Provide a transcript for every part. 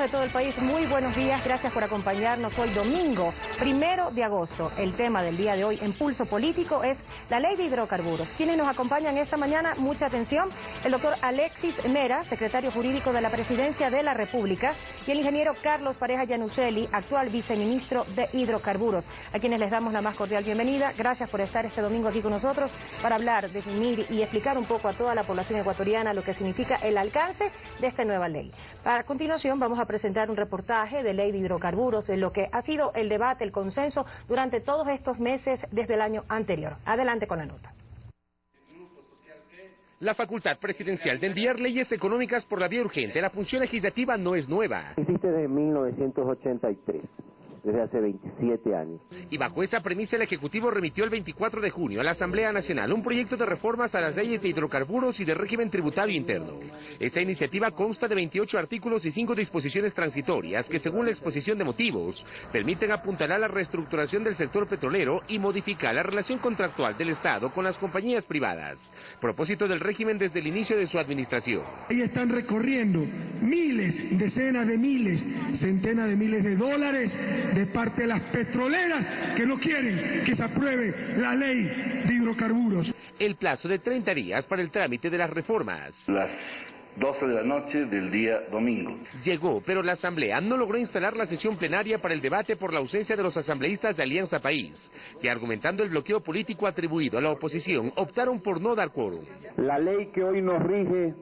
de todo el país, muy buenos días, gracias por acompañarnos hoy domingo, 1 de agosto. El tema del día de hoy en Pulso Político es la ley de hidrocarburos. Quienes nos acompañan esta mañana, mucha atención, el doctor Alexis Mera, secretario jurídico de la Presidencia de la República, y el ingeniero Carlos Pareja Yanuseli, actual viceministro de Hidrocarburos, a quienes les damos la más cordial bienvenida. Gracias por estar este domingo aquí con nosotros para hablar, definir y explicar un poco a toda la población ecuatoriana lo que significa el alcance de esta nueva ley. A continuación vamos a presentar un reportaje de ley de hidrocarburos, de lo que ha sido el debate, el consenso durante todos estos meses desde el año anterior. Adelante con la nota. La facultad presidencial de enviar leyes económicas por la vía urgente, la función legislativa no es nueva. Existe desde 1983. Desde hace 27 años. Y bajo esa premisa el Ejecutivo remitió el 24 de junio a la Asamblea Nacional un proyecto de reformas a las leyes de hidrocarburos y de régimen tributario interno. Esa iniciativa consta de 28 artículos y 5 disposiciones transitorias que, según la exposición de motivos, permiten apuntalar la reestructuración del sector petrolero y modificar la relación contractual del Estado con las compañías privadas. Propósito del régimen desde el inicio de su administración. Ahí están recorriendo miles, decenas de miles, centenas de miles de dólares de parte de las petroleras que no quieren que se apruebe la ley de hidrocarburos. El plazo de 30 días para el trámite de las reformas. Las 12 de la noche del día domingo. Llegó, pero la Asamblea no logró instalar la sesión plenaria para el debate por la ausencia de los asambleístas de Alianza País, que argumentando el bloqueo político atribuido a la oposición, optaron por no dar quórum. La ley que hoy nos rige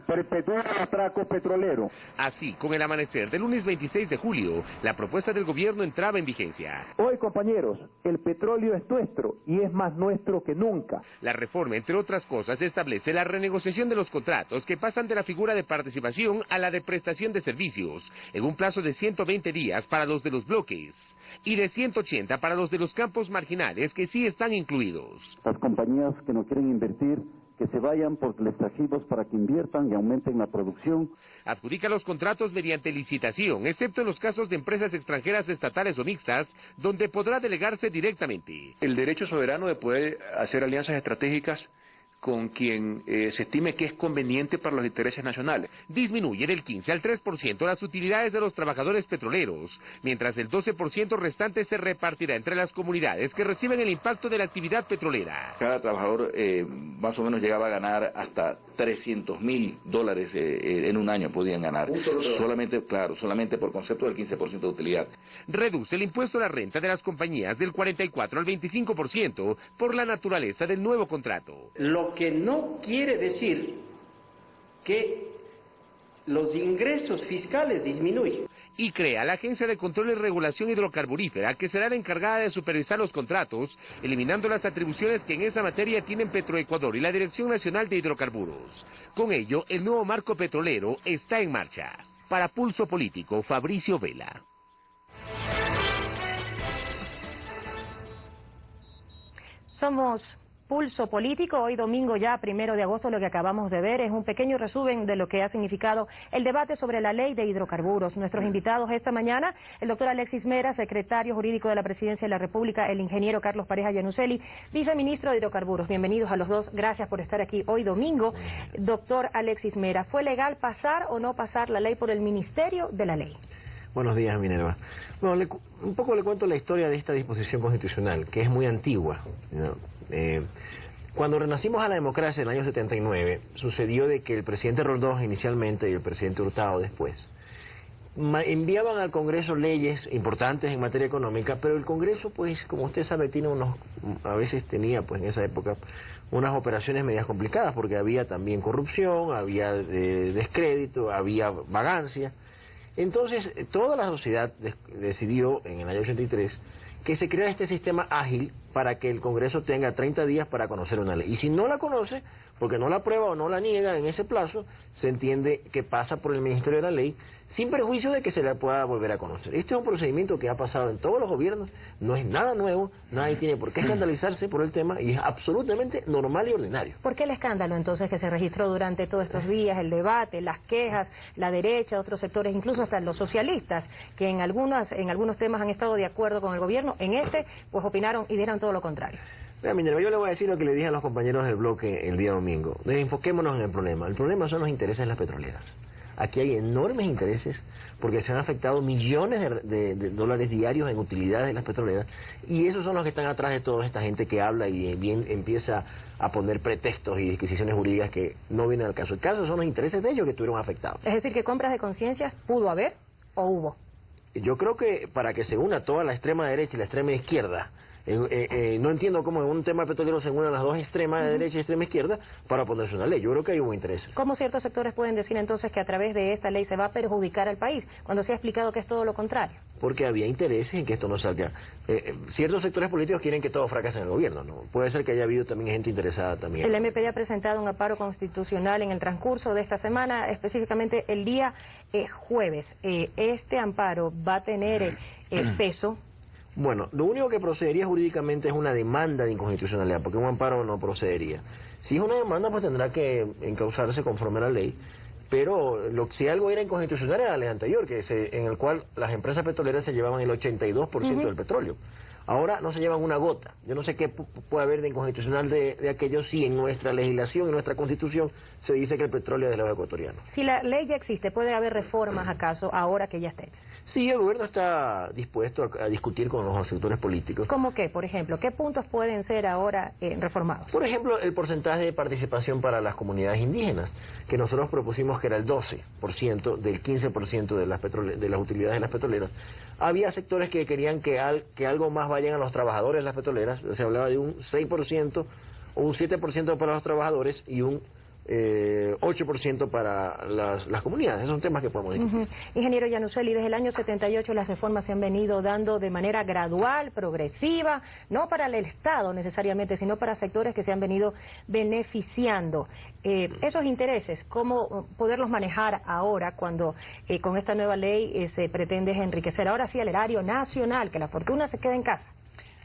perpetúa el atraco petrolero. Así, con el amanecer del lunes 26 de julio, la propuesta del gobierno entraba en vigencia. Hoy, compañeros, el petróleo es nuestro y es más nuestro que nunca. La reforma, entre otras cosas, establece la renegociación de los contratos que pasan de la figura de participación a la de prestación de servicios, en un plazo de 120 días para los de los bloques y de 180 para los de los campos marginales que sí están incluidos. Las compañías que no quieren invertir, que se vayan porque les trajimos para que inviertan y aumenten la producción. Adjudica los contratos mediante licitación, excepto en los casos de empresas extranjeras estatales o mixtas, donde podrá delegarse directamente. El derecho soberano de poder hacer alianzas estratégicas con quien se estime que es conveniente para los intereses nacionales. Disminuye del 15 al 3% las utilidades de los trabajadores petroleros, mientras el 12% restante se repartirá entre las comunidades que reciben el impacto de la actividad petrolera. Cada trabajador más o menos llegaba a ganar hasta $300,000 en un año podían ganar. Solamente por concepto del 15% de utilidad. Reduce el impuesto a la renta de las compañías del 44 al 25% por la naturaleza del nuevo contrato. Lo que no quiere decir que los ingresos fiscales disminuyen. Y crea la Agencia de Control y Regulación Hidrocarburífera, que será la encargada de supervisar los contratos, eliminando las atribuciones que en esa materia tienen Petroecuador y la Dirección Nacional de Hidrocarburos. Con ello, el nuevo marco petrolero está en marcha. Para Pulso Político, Fabricio Vela. Somos Pulso Político, hoy domingo ya 1 de agosto. Lo que acabamos de ver es un pequeño resumen de lo que ha significado el debate sobre la ley de hidrocarburos. Nuestros invitados esta mañana, el doctor Alexis Mera, secretario jurídico de la Presidencia de la República, el ingeniero Carlos Pareja Yanuseli, viceministro de Hidrocarburos. Bienvenidos a los dos, gracias por estar aquí hoy domingo. Doctor Alexis Mera, ¿fue legal pasar o no pasar la ley por el Ministerio de la Ley? Buenos días, Minerva. Bueno, un poco le cuento la historia de esta disposición constitucional, que es muy antigua, ¿no? Cuando renacimos a la democracia en el año 79, sucedió de que el presidente Roldós inicialmente y el presidente Hurtado después enviaban al Congreso leyes importantes en materia económica, pero el Congreso, pues, como usted sabe, a veces tenía, pues, en esa época, unas operaciones medias complicadas, porque había también corrupción, había descrédito, había vagancia. Entonces, toda la sociedad decidió, en el año 83, que se crea este sistema ágil para que el Congreso tenga 30 días para conocer una ley. Y si no la conoce, porque no la aprueba o no la niega en ese plazo, se entiende que pasa por el Ministerio de la Ley, sin perjuicio de que se la pueda volver a conocer. Este es un procedimiento que ha pasado en todos los gobiernos, no es nada nuevo, nadie tiene por qué escandalizarse por el tema y es absolutamente normal y ordinario. ¿Por qué el escándalo entonces que se registró durante todos estos días, el debate, las quejas, la derecha, otros sectores, incluso hasta los socialistas, que en algunos temas han estado de acuerdo con el gobierno, en este pues opinaron y dieron todo lo contrario? Mira, Minerva, yo le voy a decir lo que le dije a los compañeros del bloque el día domingo. Enfoquémonos en el problema. El problema son los intereses de las petroleras. Aquí hay enormes intereses porque se han afectado millones de dólares diarios en utilidades de las petroleras, y esos son los que están atrás de toda esta gente que habla y bien empieza a poner pretextos y disquisiciones jurídicas que no vienen al caso. El caso son los intereses de ellos que estuvieron afectados. Es decir, que compras de conciencias pudo haber o hubo. Yo creo que para que se una toda la extrema derecha y la extrema izquierda, no entiendo cómo en un tema petrolero se unan las dos extremas de derecha y extrema izquierda para ponerse una ley. Yo creo que hay un interés. ¿Cómo ciertos sectores pueden decir entonces que a través de esta ley se va a perjudicar al país, cuando se ha explicado que es todo lo contrario? Porque había intereses en que esto no salga. Ciertos sectores políticos quieren que todo fracase en el gobierno, ¿no? Puede ser que haya habido también gente interesada también. El MPD ha presentado un amparo constitucional en el transcurso de esta semana, específicamente el día jueves. ¿Este amparo va a tener peso? Bueno, lo único que procedería jurídicamente es una demanda de inconstitucionalidad, porque un amparo no procedería. Si es una demanda, pues tendrá que encauzarse conforme a la ley, pero si algo era inconstitucional era la ley anterior, en el cual las empresas petroleras se llevaban el 82% del petróleo. Ahora no se llevan una gota. Yo no sé qué puede haber de inconstitucional de aquello si en nuestra legislación, en nuestra constitución, se dice que el petróleo es de los ecuatorianos. Si la ley ya existe, ¿puede haber reformas acaso ahora que ya está hecha? Sí, el gobierno está dispuesto a discutir con los sectores políticos. ¿Cómo qué, por ejemplo? ¿Qué puntos pueden ser ahora reformados? Por ejemplo, el porcentaje de participación para las comunidades indígenas, que nosotros propusimos que era el 12% del 15% de las utilidades de las petroleras. Había sectores que querían que algo más vayan a los trabajadores de las petroleras. Se hablaba de un 6% o un 7% para los trabajadores y un 8% para las comunidades. Esos son temas que podemos discutir. Ingeniero Yanuseli, desde el año 78 las reformas se han venido dando de manera gradual, progresiva, no para el Estado necesariamente, sino para sectores que se han venido beneficiando. Esos intereses, ¿cómo poderlos manejar ahora cuando con esta nueva ley se pretende enriquecer ahora sí al erario nacional, que la fortuna se quede en casa?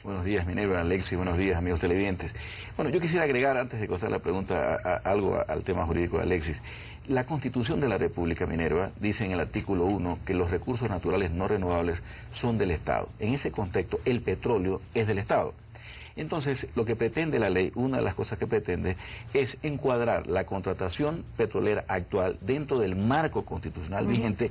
Buenos días, Minerva, Alexis, buenos días, amigos televidentes. Bueno, yo quisiera agregar, antes de contestar la pregunta, algo al tema jurídico de Alexis. La Constitución de la República, Minerva, dice en el artículo 1 que los recursos naturales no renovables son del Estado. En ese contexto, el petróleo es del Estado. Entonces, lo que pretende la ley, una de las cosas que pretende, es encuadrar la contratación petrolera actual dentro del marco constitucional vigente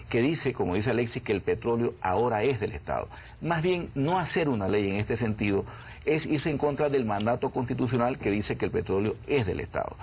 que dice, como dice Alexis, que el petróleo ahora es del Estado. Más bien, no hacer una ley en este sentido es irse en contra del mandato constitucional que dice que el petróleo es del Estado.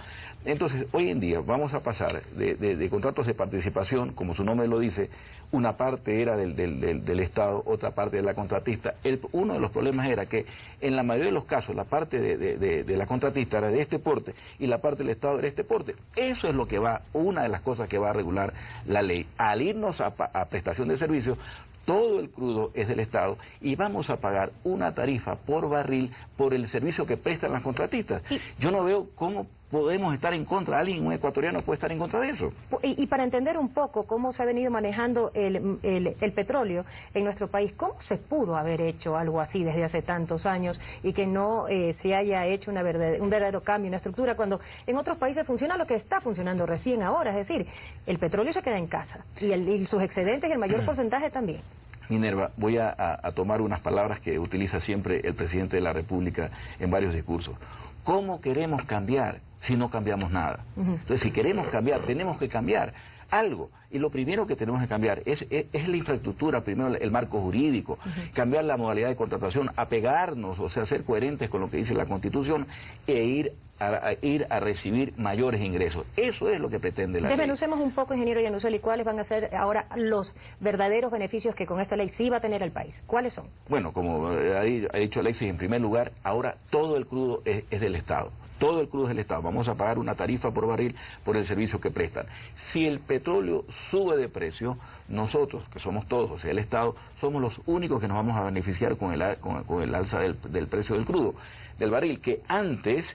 Entonces, hoy en día vamos a pasar de contratos de participación, como su nombre lo dice, una parte era del Estado, otra parte de la contratista. Uno de los problemas era que en la mayoría de los casos la parte de la contratista era de este porte y la parte del Estado era de este porte. Eso es lo que una de las cosas que va a regular la ley. Al irnos a prestación de servicios, todo el crudo es del Estado y vamos a pagar una tarifa por barril por el servicio que prestan las contratistas. Yo no veo cómo podemos estar en contra, un ecuatoriano puede estar en contra de eso. Y para entender un poco cómo se ha venido manejando el petróleo en nuestro país, ¿cómo se pudo haber hecho algo así desde hace tantos años y que no se haya hecho un verdadero cambio, una estructura, cuando en otros países funciona lo que está funcionando recién ahora? Es decir, el petróleo se queda en casa y sus excedentes y el mayor porcentaje también. Minerva, voy a tomar unas palabras que utiliza siempre el presidente de la República en varios discursos. ¿Cómo queremos cambiar si no cambiamos nada? Entonces, si queremos cambiar, tenemos que cambiar algo. Y lo primero que tenemos que cambiar es la infraestructura, primero el marco jurídico, cambiar la modalidad de contratación, apegarnos, o sea, ser coherentes con lo que dice la Constitución e ir a recibir mayores ingresos. Eso es lo que pretende la ley. Desmenucemos un poco, ingeniero Yanuseli, cuáles van a ser ahora los verdaderos beneficios que con esta ley sí va a tener el país. ¿Cuáles son? Bueno, como ha dicho Alexis, en primer lugar, ahora todo el crudo es del Estado. Todo el crudo es del Estado. Vamos a pagar una tarifa por barril por el servicio que prestan. Si el petróleo sube de precio, nosotros, que somos todos, o sea, el Estado, somos los únicos que nos vamos a beneficiar con el alza del precio del crudo, del barril, que antes,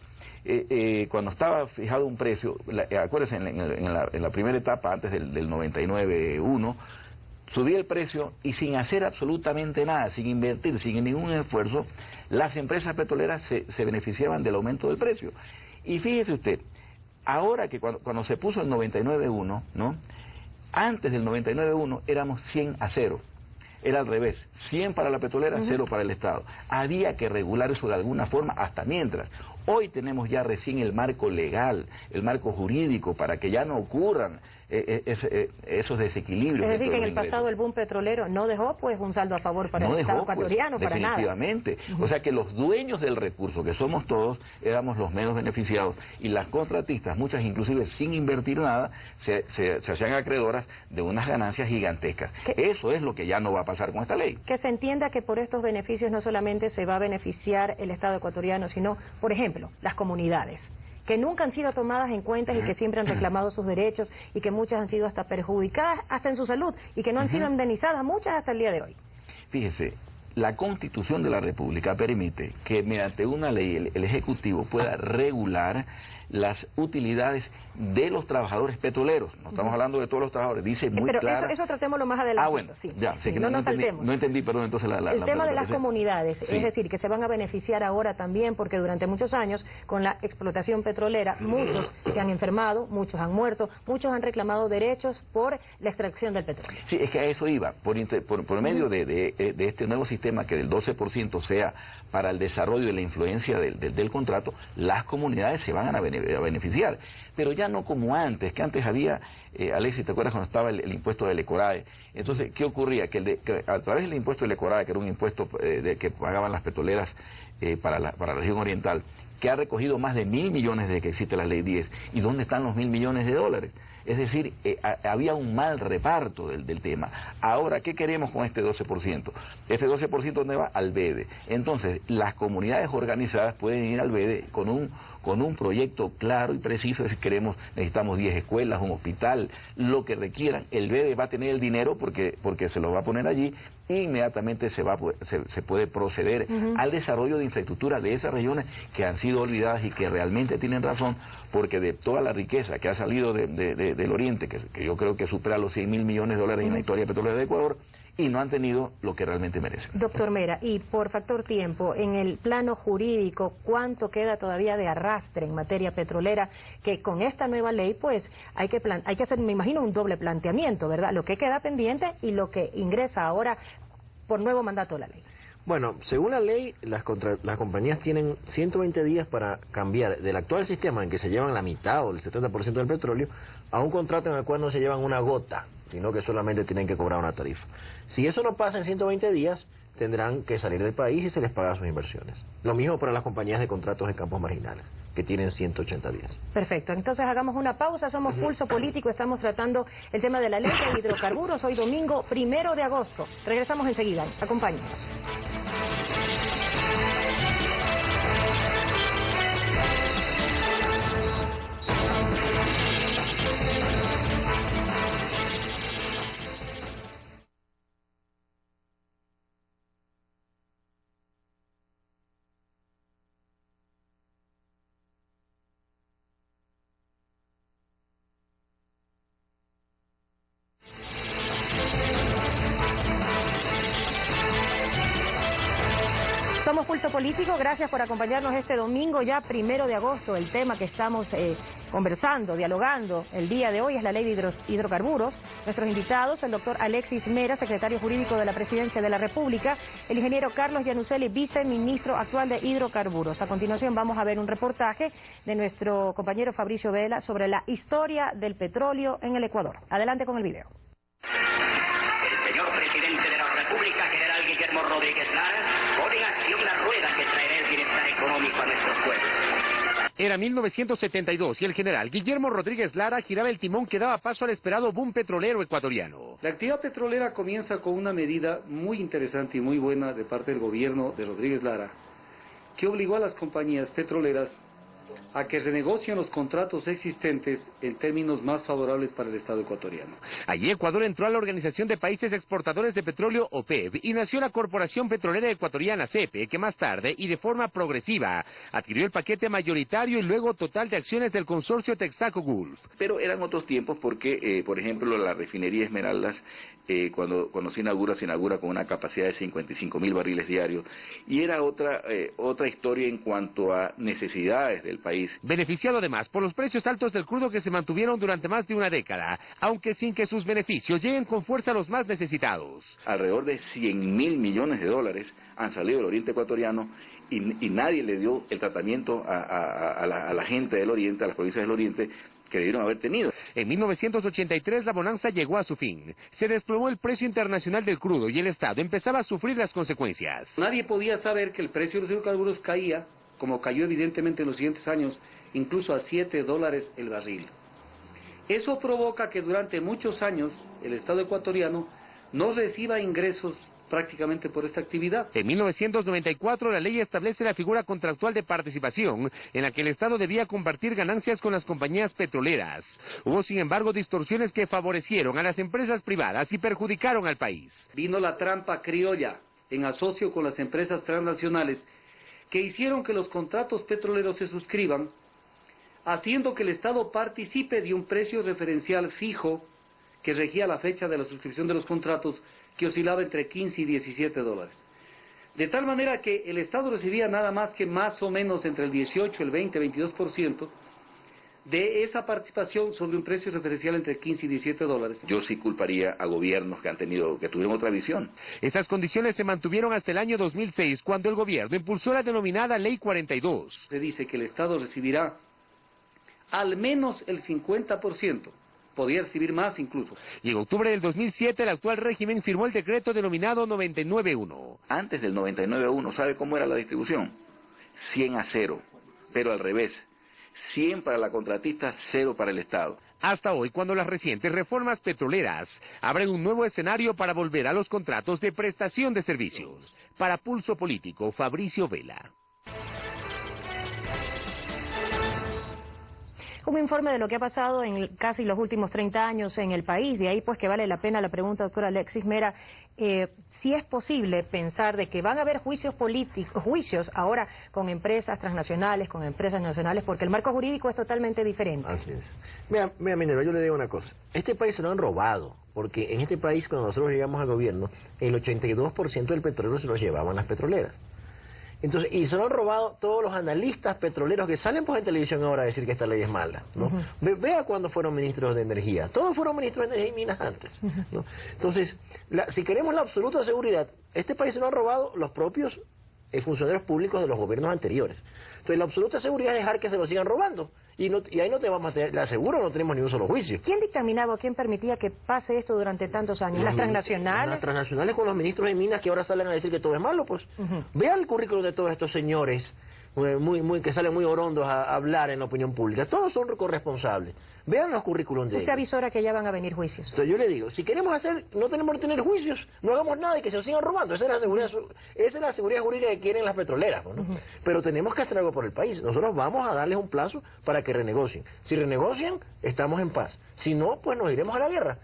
cuando estaba fijado un precio, acuérdense, en la primera etapa, antes del 99.1, subía el precio y sin hacer absolutamente nada, sin invertir, sin ningún esfuerzo, las empresas petroleras se beneficiaban del aumento del precio. Y fíjese usted, ahora que cuando se puso el 99.1, ¿no? Antes del 99.1 éramos 100-0. Era al revés, 100 para la petrolera, 0 para el Estado. Había que regular eso de alguna forma hasta mientras. Hoy tenemos ya recién el marco legal, el marco jurídico, para que ya no ocurran esos desequilibrios. Es decir, que en el ingresos. pasado el boom petrolero no dejó pues un saldo a favor para el Estado ecuatoriano, para nada. Definitivamente. O sea que los dueños del recurso, que somos todos, éramos los menos beneficiados, y las contratistas, muchas inclusive sin invertir nada, se hacían acreedoras de unas ganancias gigantescas. Eso es lo que ya no va a pasar con esta ley. Que se entienda que por estos beneficios no solamente se va a beneficiar el Estado ecuatoriano, sino, por ejemplo, las comunidades, que nunca han sido tomadas en cuenta y que siempre han reclamado sus derechos, y que muchas han sido hasta perjudicadas, hasta en su salud, y que no han sido indemnizadas, muchas hasta el día de hoy. Fíjese, la Constitución de la República permite que mediante una ley el Ejecutivo pueda regular las utilidades de los trabajadores petroleros. No estamos hablando de todos los trabajadores, dice muy pero claro. Eso tratémoslo más adelante. Bueno, sí. Ya, sé que no no nos entendí, saltemos. no entendí, perdón, entonces el tema de las sí. comunidades, Sí. es decir, que se van a beneficiar ahora también, porque durante muchos años, con la explotación petrolera, muchos se han enfermado, muchos han muerto, muchos han reclamado derechos por la extracción del petróleo. Sí, es que a eso iba, por medio de este nuevo sistema, que del 12% sea para el desarrollo y la influencia del contrato, las comunidades se van a beneficiar, pero ya no como antes, que antes había, Alexis, ¿te acuerdas cuando estaba el impuesto del ECORAE? Entonces, ¿qué ocurría? Que a través del impuesto del ECORAE, que era un impuesto que pagaban las petroleras para la región oriental, que ha recogido más de 1.000 millones desde que existe la Ley 10, ¿y dónde están los 1.000 millones de dólares? Es decir, había un mal reparto del tema. Ahora, ¿qué queremos con este 12%? Este 12% ¿dónde va? Al BEDE. Entonces, las comunidades organizadas pueden ir al BEDE con un proyecto claro y preciso. Es decir, necesitamos 10 escuelas, un hospital, lo que requieran. El BEDE va a tener el dinero porque se lo va a poner allí, e inmediatamente se puede proceder al desarrollo de infraestructura de esas regiones que han sido olvidadas y que realmente tienen razón, porque de toda la riqueza que ha salido del Oriente, que yo creo que supera los 100.000 millones de dólares en la historia petrolera de Ecuador, y no han tenido lo que realmente merecen. Doctor Mera, y por factor tiempo, en el plano jurídico, ¿cuánto queda todavía de arrastre en materia petrolera? Que con esta nueva ley, pues, hay que hacer, me imagino, un doble planteamiento, ¿verdad? Lo que queda pendiente y lo que ingresa ahora por nuevo mandato de la ley. Bueno, según la ley, las compañías tienen 120 días para cambiar del actual sistema en que se llevan la mitad o el 70% del petróleo a un contrato en el cual no se llevan una gota, sino que solamente tienen que cobrar una tarifa. Si eso no pasa en 120 días, tendrán que salir del país y se les paga sus inversiones. Lo mismo para las compañías de contratos en campos marginales, que tienen 180 días. Perfecto, entonces hagamos una pausa, somos Pulso Político, estamos tratando el tema de la ley de hidrocarburos, hoy domingo 1 de agosto. Regresamos enseguida, acompáñenos. Somos Pulso Político, gracias por acompañarnos este domingo ya 1 de agosto. El tema que estamos conversando, dialogando el día de hoy es la ley de hidrocarburos. Nuestros invitados, el doctor Alexis Mera, secretario jurídico de la Presidencia de la República, el ingeniero Carlos Iannuzzelli, viceministro actual de hidrocarburos. A continuación vamos a ver un reportaje de nuestro compañero Fabricio Vela sobre la historia del petróleo en el Ecuador. Adelante con el video. El señor presidente de la República, general Guillermo Rodríguez Lara, pone en acción la rueda que traerá el bienestar económico a nuestros pueblos. Era 1972 y el general Guillermo Rodríguez Lara giraba el timón que daba paso al esperado boom petrolero ecuatoriano. La actividad petrolera comienza con una medida muy interesante y muy buena de parte del gobierno de Rodríguez Lara, que obligó a las compañías petroleras a que renegocien los contratos existentes en términos más favorables para el Estado ecuatoriano. Allí Ecuador entró a la Organización de Países Exportadores de Petróleo, OPEP, y nació la Corporación Petrolera Ecuatoriana, CEPE, que más tarde, y de forma progresiva, adquirió el paquete mayoritario y luego total de acciones del consorcio Texaco Gulf. Pero eran otros tiempos porque, por ejemplo, la refinería Esmeraldas, cuando se inaugura con una capacidad de 55.000 barriles diarios, y era otra historia en cuanto a necesidades del país. Beneficiado además por los precios altos del crudo que se mantuvieron durante más de una década, aunque sin que sus beneficios lleguen con fuerza a los más necesitados. Alrededor de 100.000 millones de dólares han salido del oriente ecuatoriano y nadie le dio el tratamiento a la gente del oriente, a las provincias del oriente, que debieron haber tenido. En 1983 la bonanza llegó a su fin. Se desplomó el precio internacional del crudo y el Estado empezaba a sufrir las consecuencias. Nadie podía saber que el precio de los hidrocarburos caía, como cayó evidentemente en los siguientes años, incluso a $7 el barril. Eso provoca que durante muchos años el Estado ecuatoriano no reciba ingresos prácticamente por esta actividad. En 1994 la ley establece la figura contractual de participación en la que el Estado debía compartir ganancias con las compañías petroleras. Hubo sin embargo distorsiones que favorecieron a las empresas privadas y perjudicaron al país. Vino la trampa criolla en asocio con las empresas transnacionales que hicieron que los contratos petroleros se suscriban, haciendo que el Estado participe de un precio referencial fijo que regía la fecha de la suscripción de los contratos, que oscilaba entre 15 y 17 dólares. De tal manera que el Estado recibía nada más que más o menos entre el 18, el 20, 22% de esa participación sobre un precio referencial entre 15 y 17 dólares. Yo sí culparía a gobiernos que tuvieron otra visión. Esas condiciones se mantuvieron hasta el año 2006, cuando el gobierno impulsó la denominada Ley 42. Se dice que el Estado recibirá al menos el 50%. Podría recibir más incluso. Y en octubre del 2007 el actual régimen firmó el decreto denominado 99-1. Antes del 99-1, ¿sabe cómo era la distribución? 100 a 0, pero al revés. 100 para la contratista, 0 para el Estado. Hasta hoy, cuando las recientes reformas petroleras abren un nuevo escenario para volver a los contratos de prestación de servicios. Para Pulso Político, Fabricio Vela. Un informe de lo que ha pasado en casi los últimos 30 años en el país. De ahí pues que vale la pena la pregunta, doctora Alexis Mera, si es posible pensar de que van a haber juicios políticos, juicios ahora con empresas transnacionales, con empresas nacionales, porque el marco jurídico es totalmente diferente. Así es. Mira, Minero, yo le digo una cosa. Este país se lo han robado, porque en este país cuando nosotros llegamos al gobierno, el 82% del petróleo se lo llevaban las petroleras. Entonces, y se lo han robado todos los analistas petroleros que salen pues en televisión ahora a decir que esta ley es mala, ¿no? Vea cuando fueron ministros de energía. Todos fueron ministros de energía y minas antes, ¿no? Entonces, si queremos la absoluta seguridad, este país se lo han robado los propios funcionarios públicos de los gobiernos anteriores. Entonces, la absoluta seguridad es dejar que se lo sigan robando. Y ahí no te vamos a tener, le aseguro, no tenemos ni un solo juicio. ¿Quién dictaminaba o quién permitía que pase esto durante tantos años? ¿Las transnacionales? Las transnacionales con los ministros de minas que ahora salen a decir que todo es malo, pues. Vean el currículum de todos estos señores que salen muy orondos a hablar en la opinión pública. Todos son corresponsables. Vean los currículums de ellos. Usted avisora que ya van a venir juicios. Entonces yo le digo, si queremos hacer, no tenemos que tener juicios, no hagamos nada y que se lo sigan robando. Esa es la seguridad jurídica que quieren las petroleras, ¿no? Pero tenemos que hacer algo por el país. Nosotros vamos a darles un plazo para que renegocien. Si renegocian, estamos en paz. Si no, pues nos iremos a la guerra.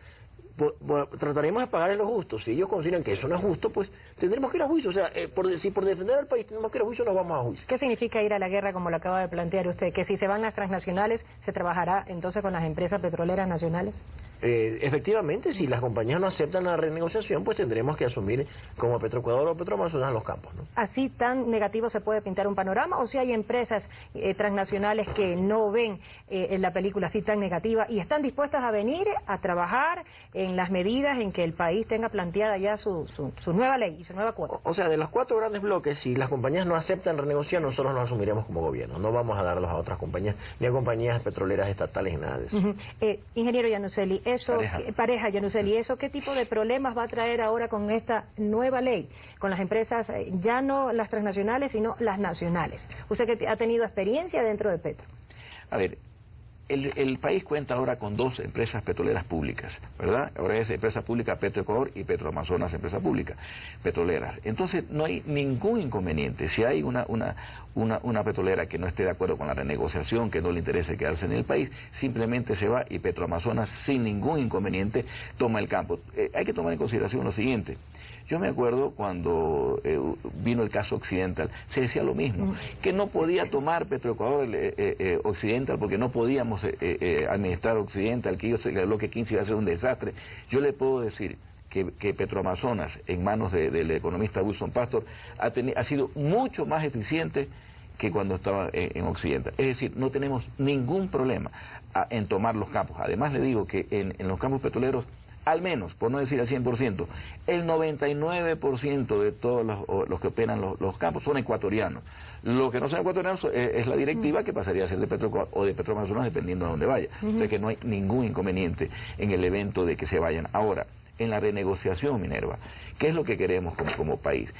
Trataremos de pagarles lo justo. Si ellos consideran que eso no es justo, pues tendremos que ir a juicio. O sea, si por defender al país tenemos que ir a juicio, nos vamos a juicio. ¿Qué significa ir a la guerra, como lo acaba de plantear usted? ¿Que si se van las transnacionales, se trabajará entonces con las empresas petroleras nacionales? Efectivamente, si las compañías no aceptan la renegociación, pues tendremos que asumir como Petroecuador o Petroamazonas los campos, ¿no? ¿Así tan negativo se puede pintar un panorama? ¿O si hay empresas transnacionales que no ven en la película así tan negativa y están dispuestas a venir a trabajar en las medidas en que el país tenga planteada ya su nueva ley y su nueva cuota? O sea, de los 4 grandes bloques, si las compañías no aceptan renegociar, nosotros los asumiremos como gobierno. No vamos a darlos a otras compañías, ni a compañías petroleras estatales, ni nada de eso. Ingeniero Iannuzzelli, pareja Iannuzzelli, ¿eso qué tipo de problemas va a traer ahora con esta nueva ley? Con las empresas, ya no las transnacionales, sino las nacionales. Usted que ha tenido experiencia dentro de Petro. A ver, el país cuenta ahora con 2 empresas petroleras públicas, ¿verdad? Ahora es empresa pública Petroecuador y Petroamazonas, empresa pública petroleras. Entonces no hay ningún inconveniente. Si hay una petrolera que no esté de acuerdo con la renegociación, que no le interese quedarse en el país, simplemente se va y Petroamazonas sin ningún inconveniente toma el campo. Hay que tomar en consideración lo siguiente. Yo me acuerdo cuando vino el caso Occidental, se decía lo mismo, que no podía tomar Petroecuador Occidental porque no podíamos administrar Occidental, que el bloque 15 iba a ser un desastre. Yo le puedo decir que Petroamazonas, en manos del economista Wilson Pastor, ha sido mucho más eficiente que cuando estaba en Occidental. Es decir, no tenemos ningún problema en tomar los campos. Además le digo que en los campos petroleros al menos, por no decir al 100%, el 99% de todos los que operan los campos son ecuatorianos. Lo que no son ecuatorianos es la directiva que pasaría a ser de Petroecuador o de Petroamazonas dependiendo de dónde vaya. O sea que no hay ningún inconveniente en el evento de que se vayan. Ahora, en la renegociación, Minerva, ¿qué es lo que queremos como país?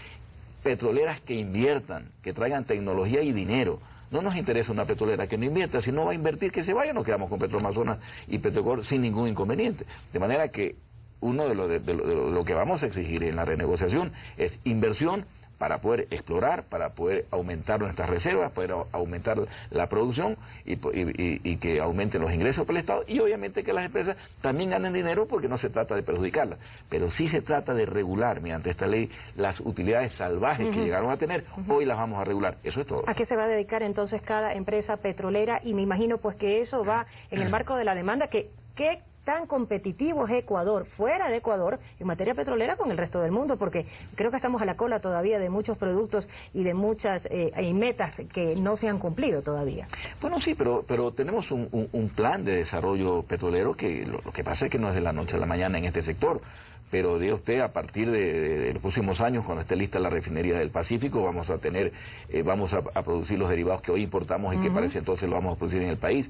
Petroleras que inviertan, que traigan tecnología y dinero. No nos interesa una petrolera que no invierta, si no va a invertir, que se vaya, nos quedamos con Petroamazonas y Petroecuador sin ningún inconveniente. De manera que uno de lo que vamos a exigir en la renegociación es inversión para poder explorar, para poder aumentar nuestras reservas, poder aumentar la producción y que aumenten los ingresos para el Estado, y obviamente que las empresas también ganen dinero, porque no se trata de perjudicarlas, pero sí se trata de regular mediante esta ley las utilidades salvajes que llegaron a tener. Hoy las vamos a regular, eso es todo. ¿A qué se va a dedicar entonces cada empresa petrolera? Y me imagino pues que eso va en el marco de la demanda ¿qué tan competitivo es Ecuador, fuera de Ecuador, en materia petrolera con el resto del mundo? Porque creo que estamos a la cola todavía de muchos productos y de muchas metas que no se han cumplido todavía. Bueno, sí, pero tenemos un plan de desarrollo petrolero que lo que pasa es que no es de la noche a la mañana en este sector. Pero diga usted, a partir de los próximos años, cuando esté lista la refinería del Pacífico, vamos a producir los derivados que hoy importamos y que parece entonces lo vamos a producir en el país.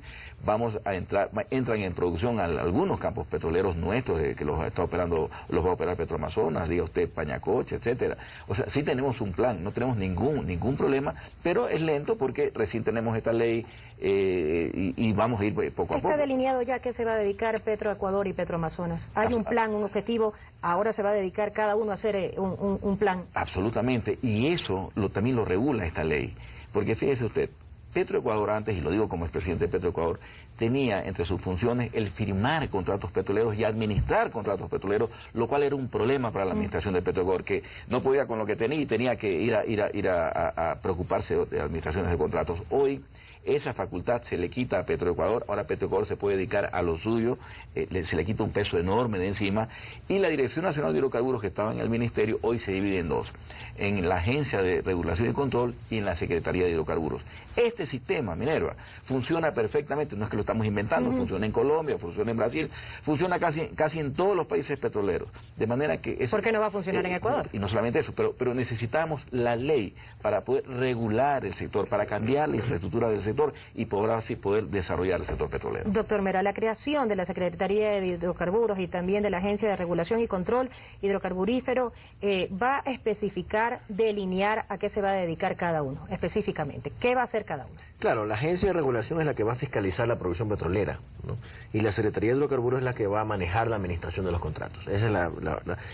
Entran en producción algunos campos petroleros nuestros, que los va a operar Petroamazonas, diga usted Pañacoche, etcétera. O sea, sí tenemos un plan, no tenemos ningún problema, pero es lento porque recién tenemos esta ley y vamos a ir poco a poco. ¿Está delineado ya qué se va a dedicar Petroecuador y Petroamazonas? ¿Hay un plan, un objetivo? Ahora se va a dedicar cada uno a hacer un plan. Absolutamente, y eso también lo regula esta ley, porque fíjese usted, Petroecuador antes, y lo digo como expresidente de Petroecuador, tenía entre sus funciones el firmar contratos petroleros y administrar contratos petroleros, lo cual era un problema para la administración de Petroecuador, que no podía con lo que tenía y tenía que ir a preocuparse de administraciones de contratos. Hoy esa facultad se le quita a Petroecuador, ahora Petroecuador se puede dedicar a lo suyo, se le quita un peso enorme de encima, y la Dirección Nacional de Hidrocarburos, que estaba en el Ministerio, hoy se divide en dos, en la Agencia de Regulación y Control y en la Secretaría de Hidrocarburos. Este sistema, Minerva, funciona perfectamente, no es que lo estamos inventando, funciona en Colombia, funciona en Brasil, funciona casi en todos los países petroleros, de manera que... ¿Por qué no va a funcionar en Ecuador? Y no solamente eso, pero necesitamos la ley para poder regular el sector, para cambiar la infraestructura del sector y así poder desarrollar el sector petrolero. Doctor Mera, la creación de la Secretaría de Hidrocarburos y también de la Agencia de Regulación y Control Hidrocarburífero va a especificar, delinear a qué se va a dedicar cada uno, específicamente. ¿Qué va a hacer cada uno? Claro, la Agencia de Regulación es la que va a fiscalizar la producción petrolera, ¿no? Y la Secretaría de Hidrocarburos es la que va a manejar la administración de los contratos. Esa es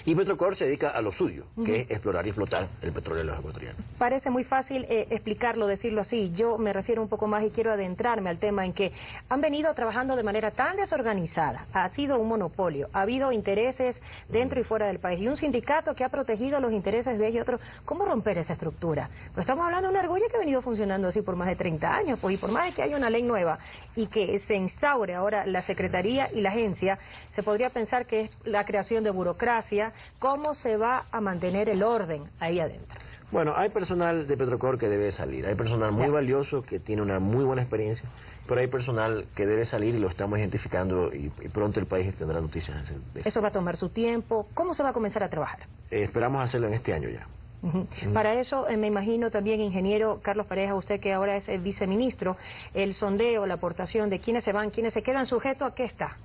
Y Petroecuador se dedica a lo suyo, que es explorar y explotar el petróleo de los ecuatorianos. Parece muy fácil explicarlo, decirlo así. Yo me refiero un poco más y quiero adentrarme al tema en que han venido trabajando de manera tan desorganizada, ha sido un monopolio, ha habido intereses dentro y fuera del país y un sindicato que ha protegido los intereses de ellos y otros. ¿Cómo romper esa estructura? Pues estamos hablando de una argolla que ha venido funcionando así por más de 30 años, pues, y por más de que haya una ley nueva y que se instaure ahora la Secretaría y la Agencia, se podría pensar que es la creación de burocracia. ¿Cómo se va a mantener el orden ahí adentro? Bueno, hay personal de Petroecuador que debe salir, hay personal muy valioso que tiene una muy buena experiencia, pero hay personal que debe salir y lo estamos identificando y pronto el país tendrá noticias de eso. Eso va a tomar su tiempo. ¿Cómo se va a comenzar a trabajar? Esperamos hacerlo en este año ya. Para eso, me imagino también, ingeniero Carlos Pareja, usted que ahora es el viceministro, el sondeo, la aportación de quiénes se van, quiénes se quedan, ¿sujeto a qué está?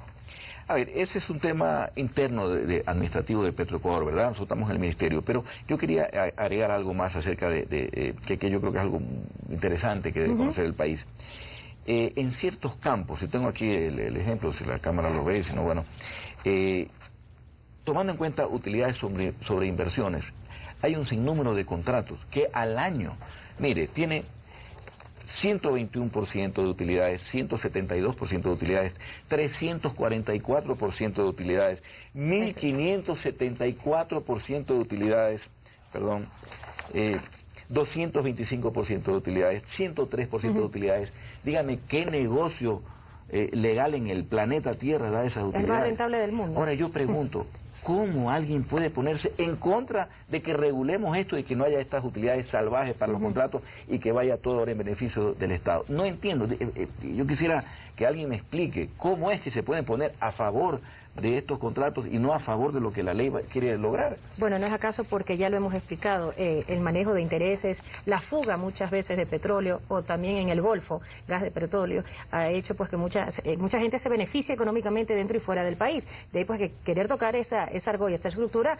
A ver, ese es un tema interno administrativo de Petroecuador, ¿verdad? Nosotros estamos en el Ministerio, pero yo quería agregar algo más acerca que yo creo que es algo interesante que debe conocer el país. En ciertos campos, y tengo aquí el ejemplo, si la cámara lo ve, si no, bueno, tomando en cuenta utilidades sobre inversiones, hay un sinnúmero de contratos que al año, mire, tiene 121% de utilidades, 172% de utilidades, 344% de utilidades, 1.574% de utilidades, perdón, 225% de utilidades, 103% de utilidades. Dígame, ¿qué negocio legal en el planeta Tierra da esas utilidades? El más rentable del mundo. Ahora yo pregunto, ¿cómo alguien puede ponerse en contra de que regulemos esto y que no haya estas utilidades salvajes para los contratos y que vaya todo ahora en beneficio del Estado? No entiendo. Yo quisiera que alguien me explique cómo es que se pueden poner a favor de estos contratos y no a favor de lo que la ley quiere lograr. Bueno, ¿no es acaso porque ya lo hemos explicado, el manejo de intereses, la fuga muchas veces de petróleo o también en el Golfo, gas de petróleo, ha hecho pues que mucha gente se beneficie económicamente dentro y fuera del país? De ahí pues que querer tocar esa argolla, esta estructura,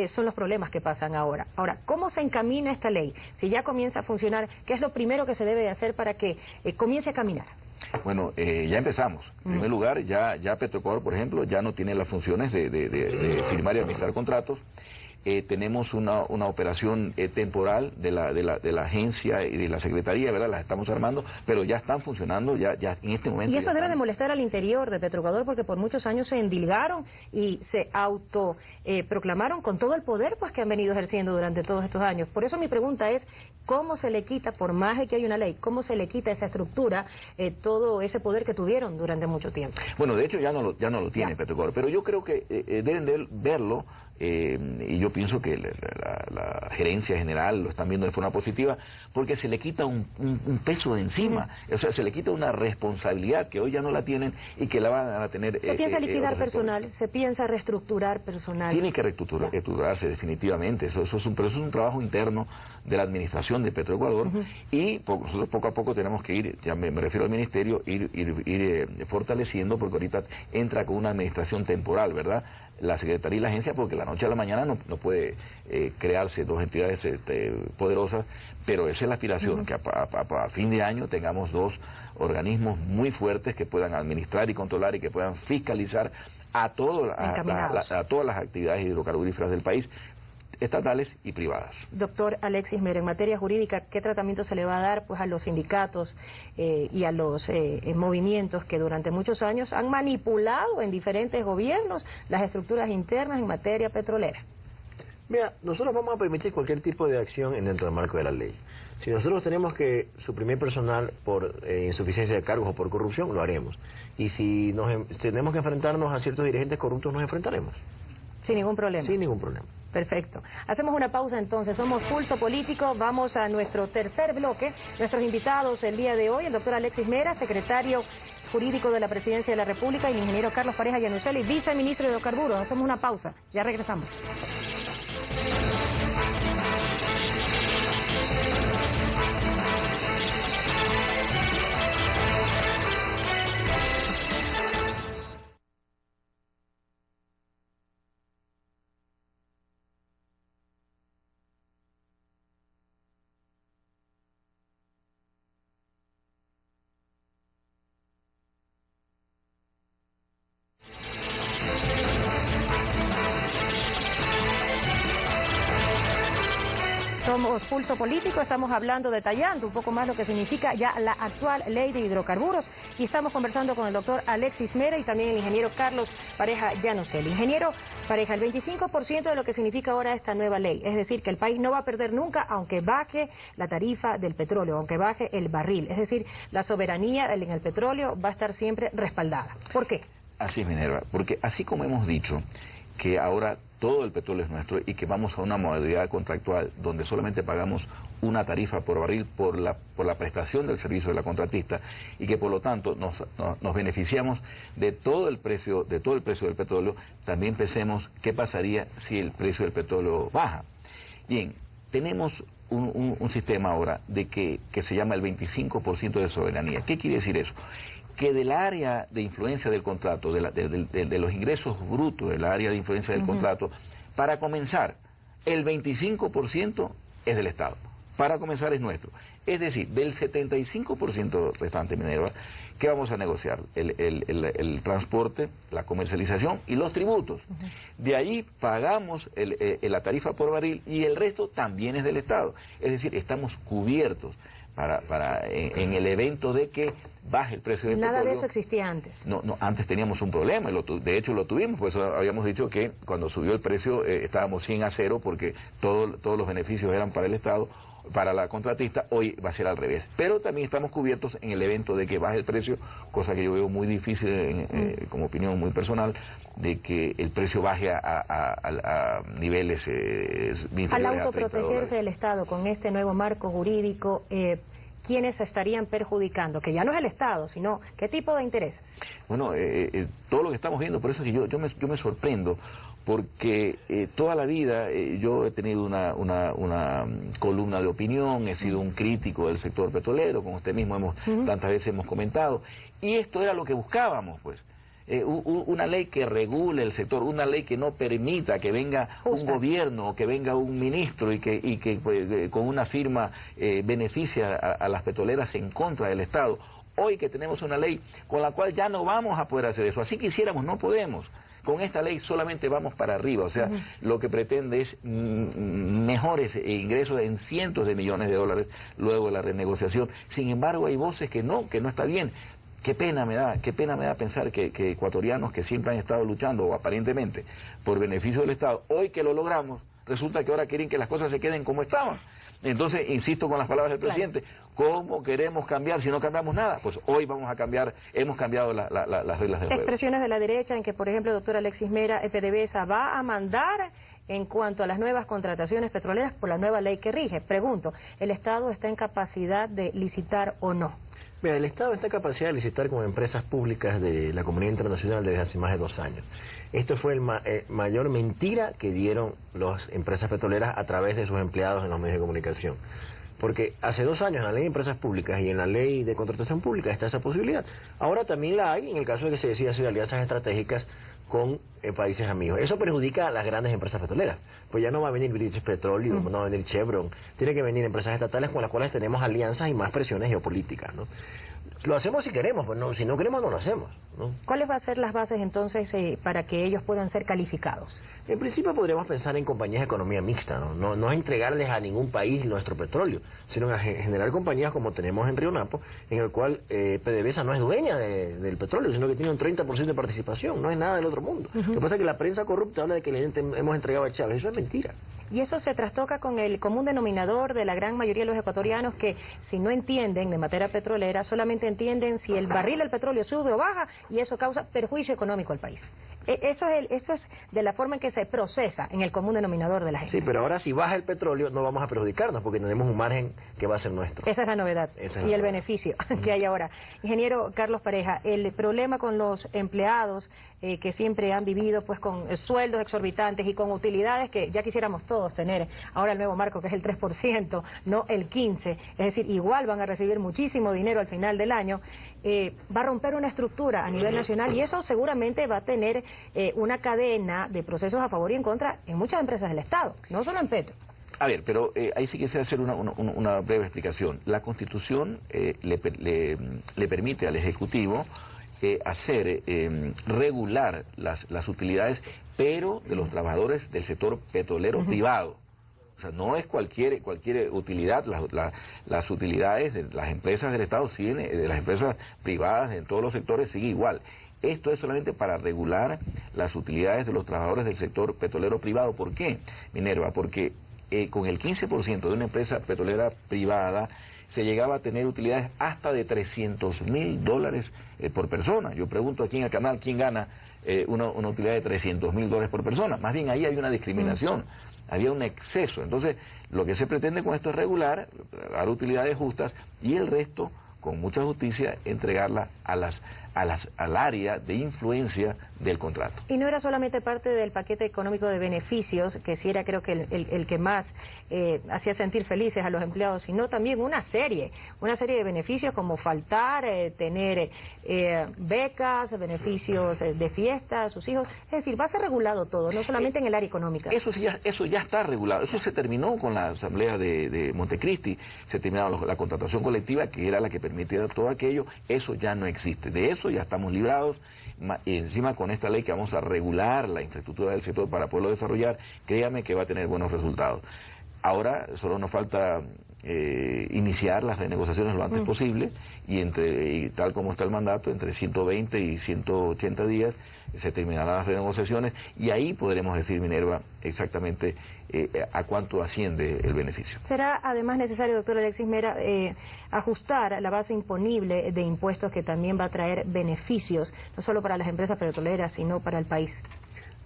son los problemas que pasan ahora. Ahora, ¿cómo se encamina esta ley? Si ya comienza a funcionar, ¿qué es lo primero que se debe de hacer para que comience a caminar? Bueno, ya empezamos. En primer lugar, ya Petroecuador, por ejemplo, ya no tiene las funciones de firmar y administrar contratos. Tenemos una operación temporal de la agencia y de la secretaría, ¿verdad? Las estamos armando, pero ya están funcionando, ya en este momento. Y eso debe de molestar al interior de Petroecuador, porque por muchos años se endilgaron y se proclamaron con todo el poder pues que han venido ejerciendo durante todos estos años. Por eso mi pregunta es, ¿cómo se le quita, por más de que hay una ley, cómo se le quita esa estructura, todo ese poder que tuvieron durante mucho tiempo? Bueno, de hecho ya no lo tiene Petroecuador, pero yo creo que deben de verlo. Y yo pienso que la gerencia general lo están viendo de forma positiva, porque se le quita un peso de encima, o sea, se le quita una responsabilidad que hoy ya no la tienen y que la van a tener. ¿Se piensa liquidar personal? ¿Se piensa reestructurar personal? Tiene que reestructurarse definitivamente, pero eso es un trabajo interno de la administración de Petroecuador, y nosotros poco a poco tenemos que ir, ya me refiero al ministerio, ir fortaleciendo, porque ahorita entra con una administración temporal, ¿verdad? La Secretaría y la agencia, porque la noche a la mañana no puede crearse dos entidades poderosas, pero esa es la aspiración, que a fin de año tengamos dos organismos muy fuertes que puedan administrar y controlar y que puedan fiscalizar a todas las actividades hidrocarburíferas del país, estatales y privadas. Doctor Alexis Mera, en materia jurídica, ¿qué tratamiento se le va a dar pues a los sindicatos y a los movimientos que durante muchos años han manipulado en diferentes gobiernos las estructuras internas en materia petrolera? Mira, nosotros vamos a permitir cualquier tipo de acción dentro del marco de la ley. Si nosotros tenemos que suprimir personal por insuficiencia de cargos o por corrupción, lo haremos. Y si tenemos que enfrentarnos a ciertos dirigentes corruptos, nos enfrentaremos. Sin ningún problema. Sin ningún problema. Perfecto. Hacemos una pausa entonces. Somos Pulso Político. Vamos a nuestro tercer bloque. Nuestros invitados el día de hoy, el doctor Alexis Mera, secretario jurídico de la Presidencia de la República, y el ingeniero Carlos Pareja Llanucelli, viceministro de Hidrocarburos. Hacemos una pausa. Ya regresamos. Somos Pulso Político, estamos hablando, detallando un poco más lo que significa ya la actual ley de hidrocarburos, y estamos conversando con el doctor Alexis Mera y también el ingeniero Carlos Pareja Llanucelli. Ingeniero Pareja, el 25% de lo que significa ahora esta nueva ley, es decir, que el país no va a perder nunca aunque baje la tarifa del petróleo, aunque baje el barril, es decir, la soberanía en el petróleo va a estar siempre respaldada. ¿Por qué? Así es, Minerva, porque así como hemos dicho que ahora todo el petróleo es nuestro y que vamos a una modalidad contractual donde solamente pagamos una tarifa por barril por la prestación del servicio de la contratista, y que por lo tanto nos beneficiamos de todo el precio del petróleo, también pensemos qué pasaría si el precio del petróleo baja. Bien, tenemos un sistema ahora de que se llama el 25% de soberanía. ¿Qué quiere decir eso? Que del área de influencia del contrato, de los ingresos brutos del área de influencia del contrato, para comenzar, el 25% es del Estado. Para comenzar es nuestro. Es decir, del 75% restante, Minerva, ¿qué vamos a negociar? El transporte, la comercialización y los tributos. De ahí pagamos la tarifa por barril, y el resto también es del Estado. Es decir, estamos cubiertos en el evento de que baje el precio del petróleo. Nada de eso existía antes. No, antes teníamos un problema, de hecho lo tuvimos, por eso habíamos dicho que cuando subió el precio estábamos 100-0, porque todos los beneficios eran para el Estado, para la contratista. Hoy va a ser al revés, pero también estamos cubiertos en el evento de que baje el precio, cosa que yo veo muy difícil como opinión muy personal, de que el precio baje a niveles inferiores al a $30. autoprotegerse del Estado con este nuevo marco jurídico, ¿quiénes se estarían perjudicando? Que ya no es el Estado, sino ¿qué tipo de intereses? Bueno, todo lo que estamos viendo, por eso es que yo me sorprendo, porque toda la vida yo he tenido una columna de opinión, he sido un crítico del sector petrolero, como usted mismo tantas veces hemos comentado, y esto era lo que buscábamos, pues. Una ley que regule el sector, una ley que no permita que venga un gobierno o que venga un ministro y que pues, con una firma beneficia a las petroleras en contra del Estado. Hoy que tenemos una ley con la cual ya no vamos a poder hacer eso, así quisiéramos, no podemos. Con esta ley solamente vamos para arriba, o sea, lo que pretende es mejores ingresos en cientos de millones de dólares luego de la renegociación. Sin embargo, hay voces que no está bien. Qué pena me da pensar que ecuatorianos que siempre han estado luchando, o aparentemente, por beneficio del Estado, hoy que lo logramos, resulta que ahora quieren que las cosas se queden como estaban. Entonces, insisto con las palabras del presidente, ¿cómo queremos cambiar si no cambiamos nada? Pues hoy vamos a cambiar, hemos cambiado las reglas del juego. Expresiones de la derecha en que, por ejemplo, doctor Alexis Mera, PDVSA va a mandar en cuanto a las nuevas contrataciones petroleras por la nueva ley que rige. Pregunto, ¿el Estado está en capacidad de licitar o no? Mira, el Estado está en capacidad de licitar con empresas públicas de la comunidad internacional desde hace más de 2 años. Esto fue la mayor mentira que dieron las empresas petroleras a través de sus empleados en los medios de comunicación. Porque hace 2 años en la ley de empresas públicas y en la ley de contratación pública está esa posibilidad. Ahora también la hay en el caso de que se decida hacer alianzas estratégicas con países amigos. Eso perjudica a las grandes empresas petroleras. Pues ya no va a venir British Petroleum, no va a venir Chevron. Tiene que venir empresas estatales con las cuales tenemos alianzas y más presiones geopolíticas, ¿no? Lo hacemos si queremos, pues no, si no queremos no lo hacemos, ¿no? ¿Cuáles van a ser las bases entonces para que ellos puedan ser calificados? En principio podríamos pensar en compañías de economía mixta, no entregarles a ningún país nuestro petróleo, sino a generar compañías como tenemos en Río Napo, en el cual PDVSA no es dueña del petróleo, sino que tiene un 30% de participación, no es nada del otro mundo. Lo que pasa es que la prensa corrupta habla de que le hemos entregado a Chávez, eso es mentira. Y eso se trastoca con el común denominador de la gran mayoría de los ecuatorianos que, si no entienden de materia petrolera, solamente entienden si el barril del petróleo sube o baja y eso causa perjuicio económico al país. Eso es de la forma en que se procesa en el común denominador de la gente. Sí, pero ahora si baja el petróleo no vamos a perjudicarnos porque tenemos un margen que va a ser nuestro. Esa es la novedad y el beneficio que hay ahora. Ingeniero Carlos Pareja, el problema con los empleados que siempre han vivido pues con sueldos exorbitantes y con utilidades que ya quisiéramos todos tener. Ahora el nuevo marco que es el 3%, no el 15%, es decir, igual van a recibir muchísimo dinero al final del año, va a romper una estructura a nivel nacional y eso seguramente va a tener una cadena de procesos a favor y en contra en muchas empresas del Estado, no solo en Petro. A ver, pero ahí sí quisiera hacer una breve explicación. La Constitución le permite al Ejecutivo regular las utilidades, pero de los trabajadores del sector petrolero privado. O sea, no es cualquier utilidad, las utilidades de las empresas del Estado siguen, de las empresas privadas en todos los sectores sigue igual. Esto es solamente para regular las utilidades de los trabajadores del sector petrolero privado. ¿Por qué, Minerva? Porque con el 15% de una empresa petrolera privada se llegaba a tener utilidades hasta de $300.000 por persona. Yo pregunto aquí en el canal, ¿quién gana una utilidad de $300.000 por persona? Más bien ahí hay una discriminación. Había un exceso. Entonces, lo que se pretende con esto es regular, dar utilidades justas y el resto, con mucha justicia, entregarla al área de influencia del contrato. Y no era solamente parte del paquete económico de beneficios, que sí era creo que el que más hacía sentir felices a los empleados, sino también una serie de beneficios como faltar, tener becas, beneficios de fiesta a sus hijos. Es decir, va a ser regulado todo, no solamente en el área económica. Eso ya está regulado. Eso se terminó con la asamblea de Montecristi, se terminó la contratación colectiva, que era la que permitía todo aquello. Eso ya no existe. De eso ya estamos librados, y encima con esta ley que vamos a regular la infraestructura del sector para poderlo desarrollar, créame que va a tener buenos resultados. Ahora solo nos falta iniciar las renegociaciones lo antes posible y tal como está el mandato, entre 120 y 180 días se terminarán las renegociaciones y ahí podremos decir, Minerva, exactamente a cuánto asciende el beneficio. ¿Será además necesario, doctor Alexis Mera, ajustar la base imponible de impuestos que también va a traer beneficios, no solo para las empresas petroleras, sino para el país?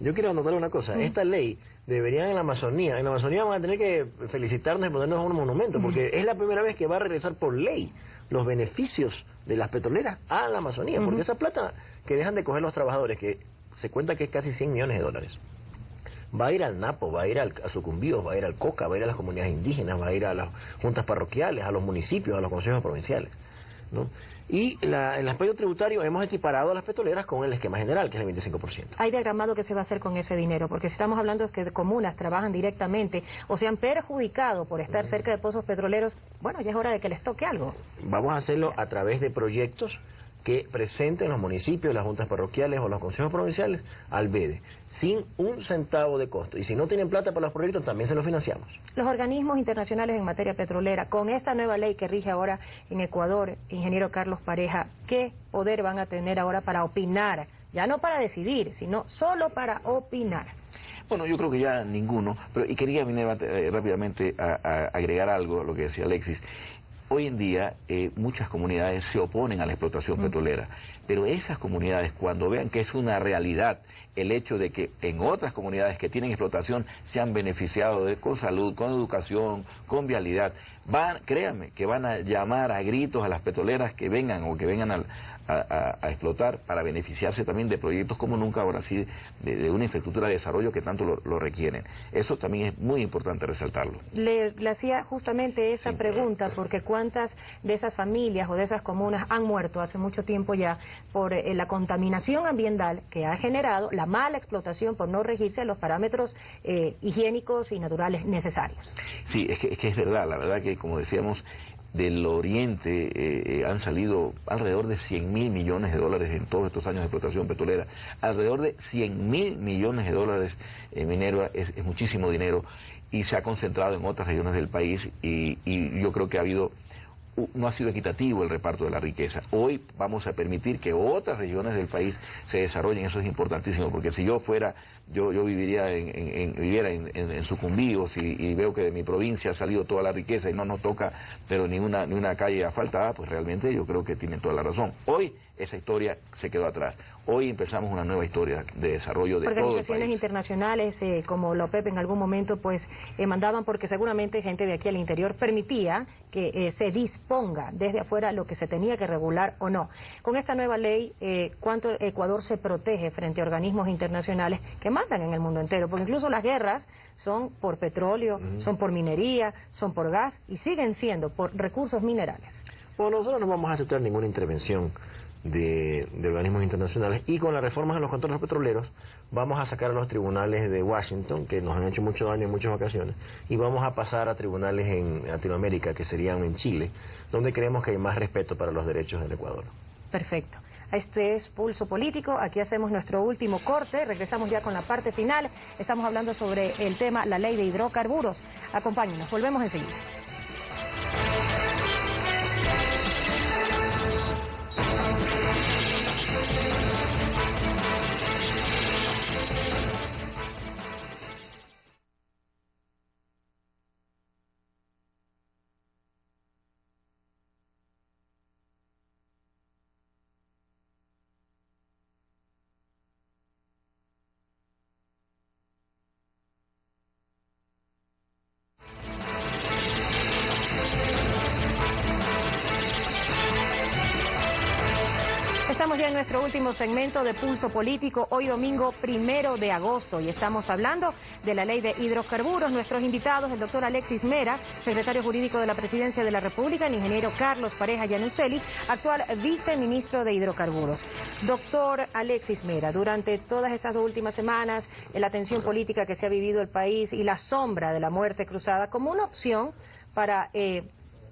Yo quiero anotar una cosa, esta ley deberían en la Amazonía van a tener que felicitarnos y ponernos un monumento, porque es la primera vez que va a regresar por ley los beneficios de las petroleras a la Amazonía, porque esa plata que dejan de coger los trabajadores, que se cuenta que es casi 100 millones de dólares, va a ir al Napo, va a ir a Sucumbíos, va a ir al Coca, va a ir a las comunidades indígenas, va a ir a las juntas parroquiales, a los municipios, a los consejos provinciales, ¿no? Y el aspecto tributario hemos equiparado a las petroleras con el esquema general, que es el 25%. ¿Hay diagramado qué se va a hacer con ese dinero? Porque si estamos hablando de que comunas trabajan directamente o se han perjudicado por estar cerca de pozos petroleros, bueno, ya es hora de que les toque algo. Vamos a hacerlo a través de proyectos que presenten los municipios, las juntas parroquiales o los consejos provinciales al BEDE, sin un centavo de costo. Y si no tienen plata para los proyectos, también se los financiamos. Los organismos internacionales en materia petrolera, con esta nueva ley que rige ahora en Ecuador, ingeniero Carlos Pareja, ¿qué poder van a tener ahora para opinar? Ya no para decidir, sino solo para opinar. Bueno, yo creo que ya ninguno, y quería Minerva rápidamente a agregar algo a lo que decía Alexis. Hoy en día muchas comunidades se oponen a la explotación petrolera, pero esas comunidades, cuando vean que es una realidad el hecho de que en otras comunidades que tienen explotación se han beneficiado con salud, con educación, con vialidad, créanme que van a llamar a gritos a las petroleras que vengan o que vengan a explotar para beneficiarse también de proyectos como nunca ahora sí, de una infraestructura de desarrollo que tanto lo requieren. Eso también es muy importante resaltarlo. Le hacía justamente esa pregunta, porque cuántas de esas familias o de esas comunas han muerto hace mucho tiempo ya por la contaminación ambiental que ha generado la mala explotación por no regirse a los parámetros higiénicos y naturales necesarios. Sí, es que es verdad, la verdad que como decíamos, del oriente han salido alrededor de 100.000 millones de dólares en todos estos años de explotación petrolera. Alrededor de 100.000 millones de dólares en Minerva es muchísimo dinero y se ha concentrado en otras regiones del país y yo creo que no ha sido equitativo el reparto de la riqueza. Hoy vamos a permitir que otras regiones del país se desarrollen, eso es importantísimo, porque si yo viviera en Sucumbíos y veo que de mi provincia ha salido toda la riqueza y no nos toca, pero ni una calle asfaltada, pues realmente yo creo que tienen toda la razón. Hoy esa historia se quedó atrás. Hoy empezamos una nueva historia de desarrollo de todo el país. Organizaciones internacionales como la OPEP en algún momento pues mandaban, porque seguramente gente de aquí al interior permitía que se disponga desde afuera lo que se tenía que regular o no. Con esta nueva ley, ¿cuánto Ecuador se protege frente a organismos internacionales que mandan en el mundo entero? Porque incluso las guerras son por petróleo, son por minería, son por gas y siguen siendo por recursos minerales. Bueno, nosotros no vamos a aceptar ninguna intervención de organismos internacionales, y con las reformas en los contratos petroleros vamos a sacar a los tribunales de Washington, que nos han hecho mucho daño en muchas ocasiones, y vamos a pasar a tribunales en Latinoamérica, que serían en Chile, donde creemos que hay más respeto para los derechos del Ecuador. Perfecto. Este es Pulso Político, aquí hacemos nuestro último corte, regresamos ya con la parte final, estamos hablando sobre el tema, la ley de hidrocarburos. Acompáñenos, volvemos enseguida. Estamos ya en nuestro último segmento de Pulso Político, hoy domingo 1 de agosto, y estamos hablando de la ley de hidrocarburos. Nuestros invitados, el doctor Alexis Mera, secretario jurídico de la Presidencia de la República, el ingeniero Carlos Pareja Yanuseli, actual viceministro de hidrocarburos. Doctor Alexis Mera, durante todas estas dos últimas semanas, la tensión política que se ha vivido el país y la sombra de la muerte cruzada como una opción para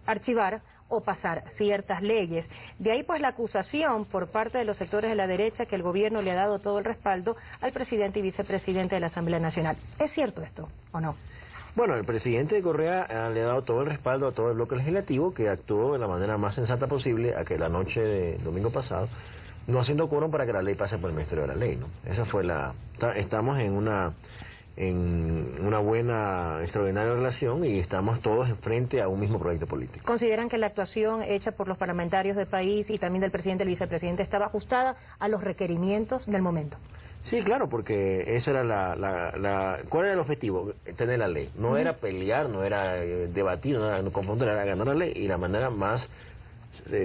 archivar o pasar ciertas leyes. De ahí pues la acusación por parte de los sectores de la derecha que el gobierno le ha dado todo el respaldo al presidente y vicepresidente de la Asamblea Nacional. ¿Es cierto esto o no? Bueno, el presidente Correa le ha dado todo el respaldo a todo el bloque legislativo, que actuó de la manera más sensata posible la noche de domingo pasado, no haciendo quórum para que la ley pase por el Ministerio de la Ley, ¿no? Esa fue estamos en en una buena, extraordinaria relación y estamos todos frente a un mismo proyecto político. ¿Consideran que la actuación hecha por los parlamentarios del país y también del presidente y el vicepresidente estaba ajustada a los requerimientos del momento? Sí, claro, porque esa era ¿cuál era el objetivo? Tener la ley. No era pelear, no era debatir, no era confrontar, era ganar la ley. Y la manera más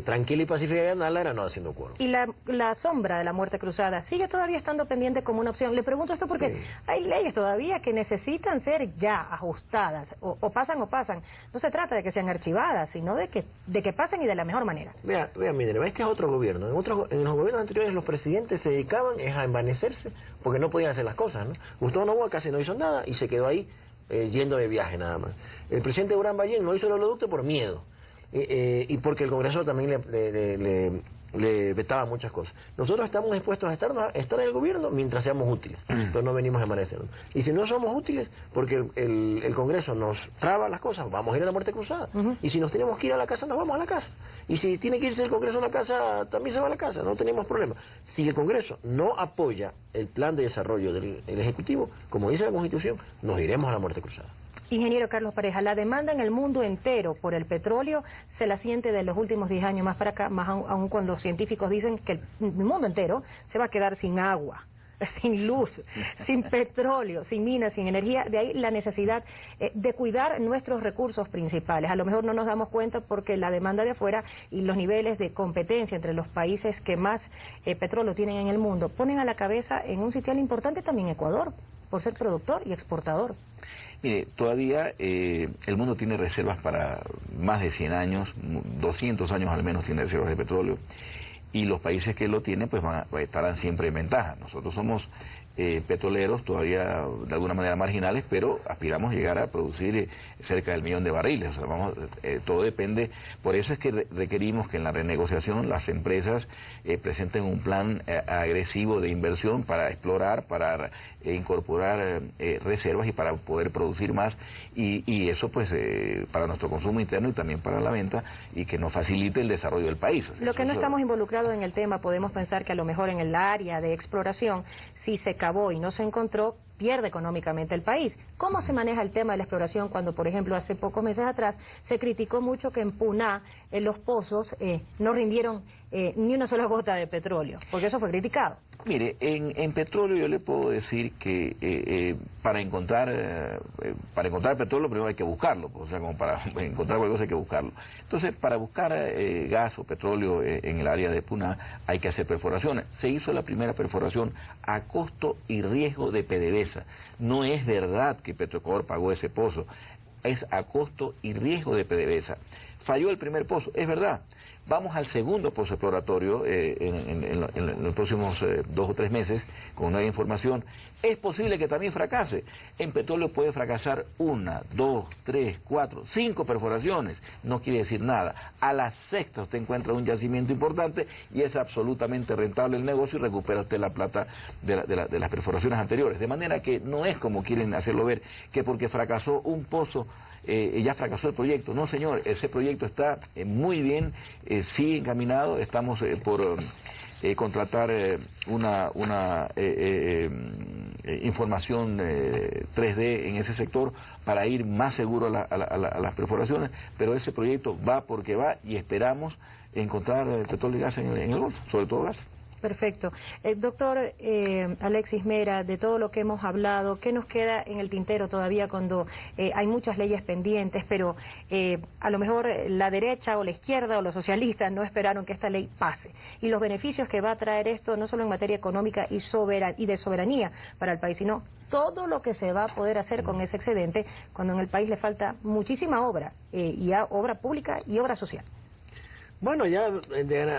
tranquila y pacífica de ganarla era no haciendo quórum. Y la sombra de la muerte cruzada sigue todavía estando pendiente como una opción. Le pregunto esto porque hay leyes todavía que necesitan ser ya ajustadas, o pasan o pasan. No se trata de que sean archivadas, sino de que pasen y de la mejor manera. Vea, Minerva, este es otro gobierno. En los gobiernos anteriores los presidentes se dedicaban a envanecerse porque no podían hacer las cosas, ¿no? Gustavo Noboa casi no hizo nada y se quedó ahí yendo de viaje nada más. El presidente Durán Ballén no hizo el oleoducto por miedo. Y porque el Congreso también le vetaba muchas cosas. Nosotros estamos dispuestos a estar en el gobierno mientras seamos útiles, pero no venimos a amanecernos. Y si no somos útiles, porque el Congreso nos traba las cosas, vamos a ir a la muerte cruzada. Y si nos tenemos que ir a la casa, nos vamos a la casa. Y si tiene que irse el Congreso a la casa, también se va a la casa, no tenemos problema. Si el Congreso no apoya el plan de desarrollo del Ejecutivo, como dice la Constitución, nos iremos a la muerte cruzada. Ingeniero Carlos Pareja, la demanda en el mundo entero por el petróleo se la siente de los últimos 10 años más para acá, más aún cuando los científicos dicen que el mundo entero se va a quedar sin agua, sin luz, sin petróleo, sin minas, sin energía. De ahí la necesidad de cuidar nuestros recursos principales. A lo mejor no nos damos cuenta porque la demanda de afuera y los niveles de competencia entre los países que más petróleo tienen en el mundo ponen a la cabeza en un sitial importante también Ecuador, por ser productor y exportador. Mire, todavía el mundo tiene reservas para más de 100 años, 200 años al menos tiene reservas de petróleo, y los países que lo tienen pues estarán siempre en ventaja. Nosotros somos petroleros todavía de alguna manera marginales, pero aspiramos a llegar a producir cerca del 1.000.000 de barriles. O sea, todo depende. Por eso es que requerimos que en la renegociación las empresas presenten un plan agresivo de inversión para explorar, para incorporar reservas y para poder producir más, y eso pues para nuestro consumo interno y también para la venta, y que nos facilite el desarrollo del país. O sea, lo que no estamos involucrados en el tema, podemos pensar que a lo mejor en el área de exploración, si se acabó y no se encontró, pierde económicamente el país. ¿Cómo se maneja el tema de la exploración cuando, por ejemplo, hace pocos meses atrás se criticó mucho que en Puná los pozos no rindieron ni una sola gota de petróleo? Porque eso fue criticado. Mire, en petróleo yo le puedo decir que para encontrar petróleo primero hay que buscarlo, o sea, como para encontrar cualquier cosa hay que buscarlo. Entonces, para buscar gas o petróleo en el área de Puná hay que hacer perforaciones. Se hizo la primera perforación a costo y riesgo de PDVSA. No es verdad que Petroecuador pagó ese pozo, es a costo y riesgo de PDVSA. Falló el primer pozo, es verdad. Vamos al segundo pozo exploratorio en los próximos 2 o 3 meses con nueva información. Es posible que también fracase. En petróleo puede fracasar 1, 2, 3, 4, 5 perforaciones. No quiere decir nada. A la sexta usted encuentra un yacimiento importante y es absolutamente rentable el negocio y recupera usted la plata de las perforaciones anteriores. De manera que no es como quieren hacerlo ver, que porque fracasó un pozo ya fracasó el proyecto. No, señor, ese proyecto está muy bien, sigue encaminado. Estamos por contratar una información 3D en ese sector para ir más seguro a las perforaciones, pero ese proyecto va porque va y esperamos encontrar petróleo y gas en el Golfo, sobre todo gas. Perfecto. Doctor Alexis Mera, de todo lo que hemos hablado, ¿qué nos queda en el tintero todavía cuando hay muchas leyes pendientes, pero a lo mejor la derecha o la izquierda o los socialistas no esperaron que esta ley pase? Y los beneficios que va a traer esto, no solo en materia económica y de soberanía para el país, sino todo lo que se va a poder hacer con ese excedente cuando en el país le falta muchísima obra, obra pública y obra social. Bueno, ya,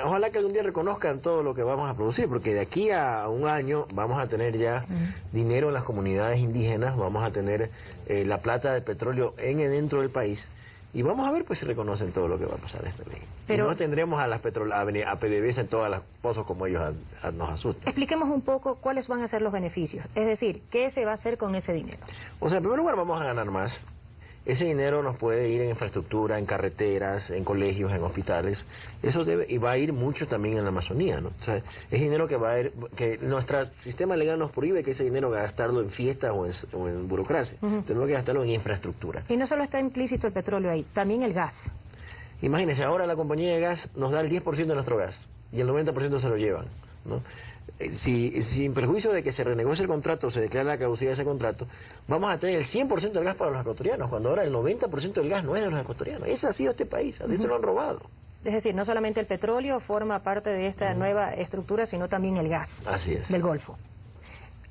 ojalá que algún día reconozcan todo lo que vamos a producir, porque de aquí a un año vamos a tener ya dinero en las comunidades indígenas, vamos a tener la plata de petróleo dentro del país, y vamos a ver pues si reconocen todo lo que va a pasar en esta ley. Pero y no tendremos a PDVSA en todas las pozos como ellos nos asustan. Expliquemos un poco cuáles van a ser los beneficios, es decir, ¿qué se va a hacer con ese dinero? O sea, en primer lugar vamos a ganar más. ese dinero nos puede ir en infraestructura, en carreteras, en colegios, en hospitales. Eso debe, y va a ir mucho también en la Amazonía, ¿no? O sea, es dinero que va a ir, que nuestro sistema legal nos prohíbe que ese dinero gastarlo en fiestas o en burocracia. Tenemos que gastarlo en infraestructura. Y no solo está implícito el petróleo ahí, también el gas. Imagínense, ahora la compañía de gas nos da el 10% de nuestro gas y el 90% se lo llevan, ¿no? Sin perjuicio de que se renegocie el contrato o se declare la caducidad de ese contrato, vamos a tener el 100% del gas para los ecuatorianos, cuando ahora el 90% del gas no es de los ecuatorianos. Ese ha sido este país, así se lo han robado. Es decir, no solamente el petróleo forma parte de esta nueva estructura, sino también el gas. Así es. Del Golfo.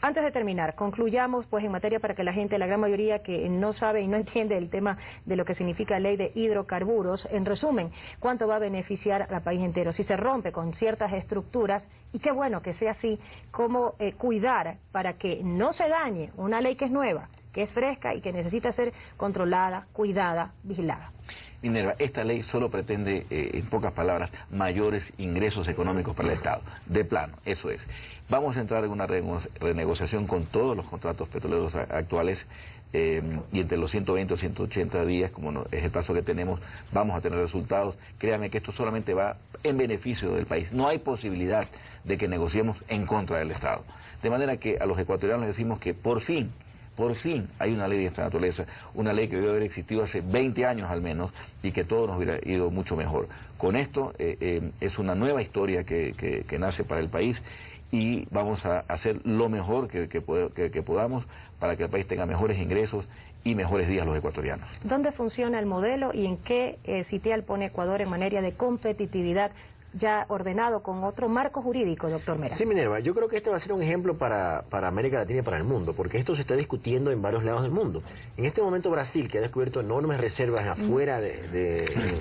Antes de terminar, concluyamos pues en materia para que la gente, la gran mayoría que no sabe y no entiende el tema de lo que significa ley de hidrocarburos, en resumen, ¿cuánto va a beneficiar al país entero? Si se rompe con ciertas estructuras, y qué bueno que sea así, cómo cuidar para que no se dañe una ley que es nueva, que es fresca y que necesita ser controlada, cuidada, vigilada. Minerva, esta ley solo pretende, en pocas palabras, mayores ingresos económicos para el Estado. De plano, eso es. Vamos a entrar en una renegociación con todos los contratos petroleros actuales y entre los 120 o 180 días, como es el plazo que tenemos, vamos a tener resultados. Créame que esto solamente va en beneficio del país. No hay posibilidad de que negociemos en contra del Estado. De manera que a los ecuatorianos les decimos que por fin hay una ley de esta naturaleza, una ley que debe haber existido hace 20 años al menos y que todo nos hubiera ido mucho mejor. Con esto es una nueva historia que nace para el país y vamos a hacer lo mejor que podamos para que el país tenga mejores ingresos y mejores días los ecuatorianos. ¿Dónde funciona el modelo y en qué sitial pone Ecuador en materia de competitividad ya ordenado con otro marco jurídico, doctor Mera? Sí, Minerva, yo creo que este va a ser un ejemplo para América Latina y para el mundo, porque esto se está discutiendo en varios lados del mundo. En este momento Brasil, que ha descubierto enormes reservas afuera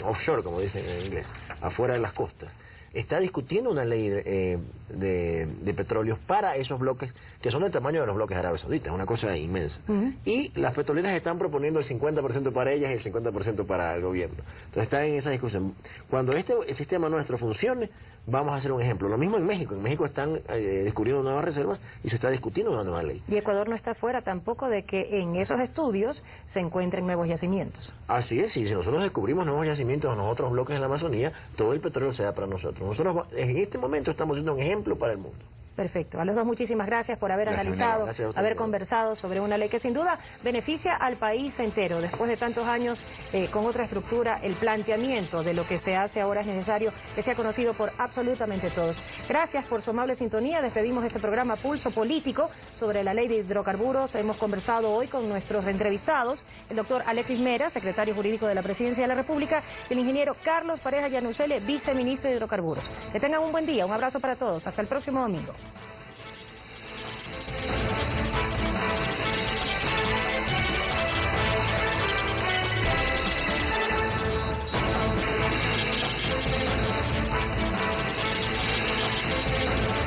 offshore, como dicen en inglés, afuera de las costas, está discutiendo una ley de petróleos para esos bloques que son del tamaño de los bloques de Arabia Saudita, es una cosa inmensa. Y las petroleras están proponiendo el 50% para ellas y el 50% para el gobierno. Entonces está en esa discusión. Cuando el sistema nuestro funcione, vamos a hacer un ejemplo. Lo mismo en México. En México están descubriendo nuevas reservas y se está discutiendo una nueva ley. Y Ecuador no está fuera tampoco de que en esos estudios se encuentren nuevos yacimientos. Así es, y si nosotros descubrimos nuevos yacimientos en los otros bloques de la Amazonía, todo el petróleo se da para nosotros. Nosotros en este momento estamos siendo un ejemplo para el mundo. Perfecto. A los dos, muchísimas gracias por haber analizado, haber conversado sobre una ley que sin duda beneficia al país entero. Después de tantos años con otra estructura, el planteamiento de lo que se hace ahora es necesario que sea conocido por absolutamente todos. Gracias por su amable sintonía. Despedimos este programa Pulso Político sobre la ley de hidrocarburos. Hemos conversado hoy con nuestros entrevistados, el doctor Alexis Mera, secretario jurídico de la Presidencia de la República, y el ingeniero Carlos Pareja Yanusele, viceministro de Hidrocarburos. Que tengan un buen día. Un abrazo para todos. Hasta el próximo domingo.